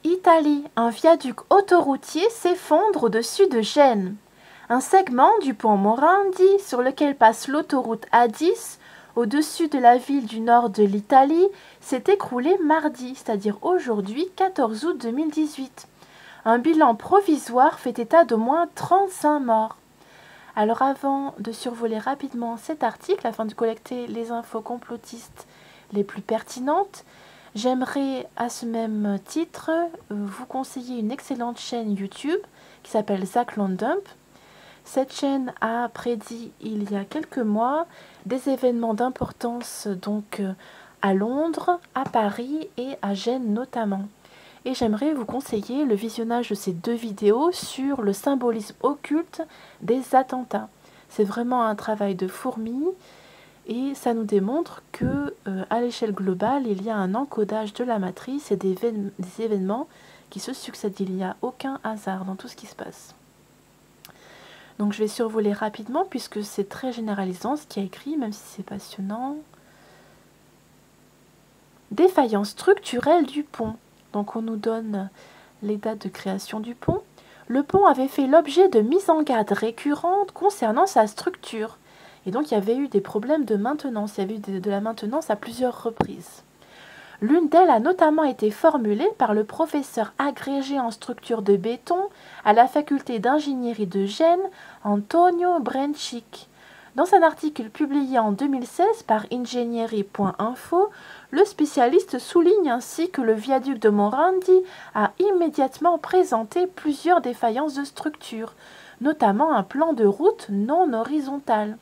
Italie, un viaduc autoroutier s'effondre au-dessus de Gênes. Un segment du pont Morandi, sur lequel passe l'autoroute A10, au-dessus de la ville du nord de l'Italie, s'est écroulé mardi, c'est-à-dire aujourd'hui, 14 août 2018. Un bilan provisoire fait état d'au moins 35 morts. Alors avant de survoler rapidement cet article, afin de collecter les infos complotistes les plus pertinentes, j'aimerais à ce même titre vous conseiller une excellente chaîne YouTube qui s'appelle Zach Londump. Cette chaîne a prédit il y a quelques mois des événements d'importance donc à Londres, à Paris et à Gênes notamment. Et j'aimerais vous conseiller le visionnage de ces deux vidéos sur le symbolisme occulte des attentats. C'est vraiment un travail de fourmi et ça nous démontre que à l'échelle globale, il y a un encodage de la matrice et des événements qui se succèdent. Il n'y a aucun hasard dans tout ce qui se passe. Donc je vais survoler rapidement puisque c'est très généralisant ce qui est écrit, même si c'est passionnant. Défaillance structurelle du pont. Donc on nous donne les dates de création du pont. Le pont avait fait l'objet de mises en garde récurrentes concernant sa structure. Et donc il y avait eu des problèmes de maintenance. Il y avait eu de la maintenance à plusieurs reprises. L'une d'elles a notamment été formulée par le professeur agrégé en structure de béton à la faculté d'ingénierie de Gênes, Antonio Brencic. Dans un article publié en 2016 par ingegnerie.info, le spécialiste souligne ainsi que le viaduc de Morandi a immédiatement présenté plusieurs défaillances de structure, notamment un plan de route non horizontal.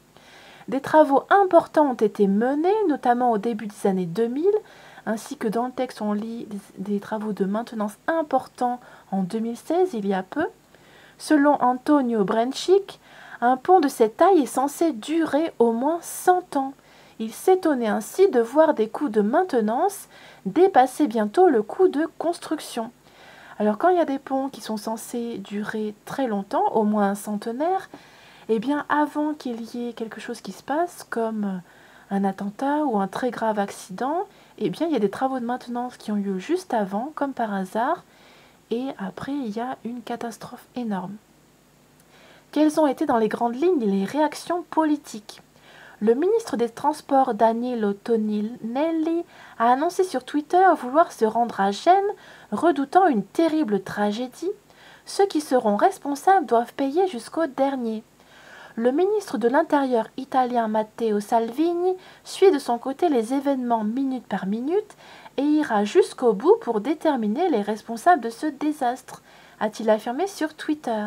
Des travaux importants ont été menés, notamment au début des années 2000, ainsi que dans le texte on lit des travaux de maintenance importants en 2016, il y a peu. Selon Antonio Brencic, un pont de cette taille est censé durer au moins 100 ans. Il s'étonnait ainsi de voir des coûts de maintenance dépasser bientôt le coût de construction. Alors quand il y a des ponts qui sont censés durer très longtemps, au moins un centenaire, eh bien avant qu'il y ait quelque chose qui se passe, comme un attentat ou un très grave accident, eh bien il y a des travaux de maintenance qui ont lieu juste avant, comme par hasard, et après il y a une catastrophe énorme. Quelles ont été dans les grandes lignes les réactions politiques? Le ministre des Transports Danilo Toninelli a annoncé sur Twitter vouloir se rendre à Gênes, redoutant une terrible tragédie. Ceux qui seront responsables doivent payer jusqu'au dernier. Le ministre de l'Intérieur italien Matteo Salvini suit de son côté les événements minute par minute et ira jusqu'au bout pour déterminer les responsables de ce désastre, a-t-il affirmé sur Twitter.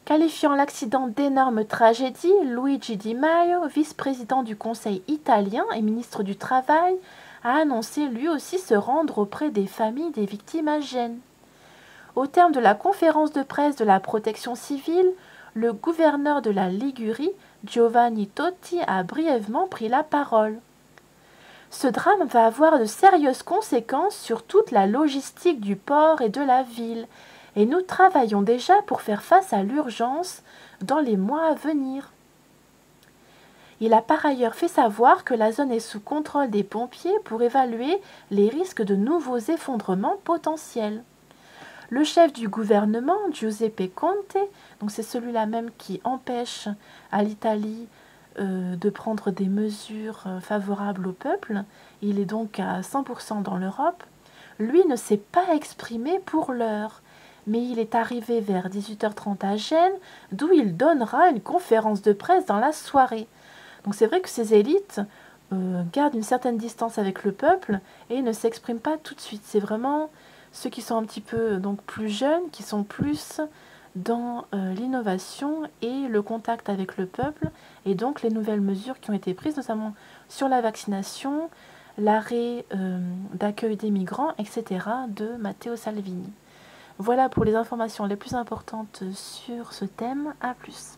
Qualifiant l'accident d'énorme tragédie, Luigi Di Maio, vice-président du Conseil italien et ministre du Travail, a annoncé lui aussi se rendre auprès des familles des victimes à Gênes. Au terme de la conférence de presse de la protection civile, le gouverneur de la Ligurie, Giovanni Totti, a brièvement pris la parole. Ce drame va avoir de sérieuses conséquences sur toute la logistique du port et de la ville, et nous travaillons déjà pour faire face à l'urgence dans les mois à venir. Il a par ailleurs fait savoir que la zone est sous contrôle des pompiers pour évaluer les risques de nouveaux effondrements potentiels. Le chef du gouvernement, Giuseppe Conte, donc c'est celui-là même qui empêche à l'Italie de prendre des mesures favorables au peuple, il est donc à 100% dans l'Europe, lui ne s'est pas exprimé pour l'heure, mais il est arrivé vers 18h30 à Gênes, d'où il donnera une conférence de presse dans la soirée. Donc c'est vrai que ces élites gardent une certaine distance avec le peuple et ne s'expriment pas tout de suite. C'est vraiment ceux qui sont un petit peu donc plus jeunes, qui sont plus dans l'innovation et le contact avec le peuple, et donc les nouvelles mesures qui ont été prises, notamment sur la vaccination, l'arrêt d'accueil des migrants, etc., de Matteo Salvini. Voilà pour les informations les plus importantes sur ce thème. À plus.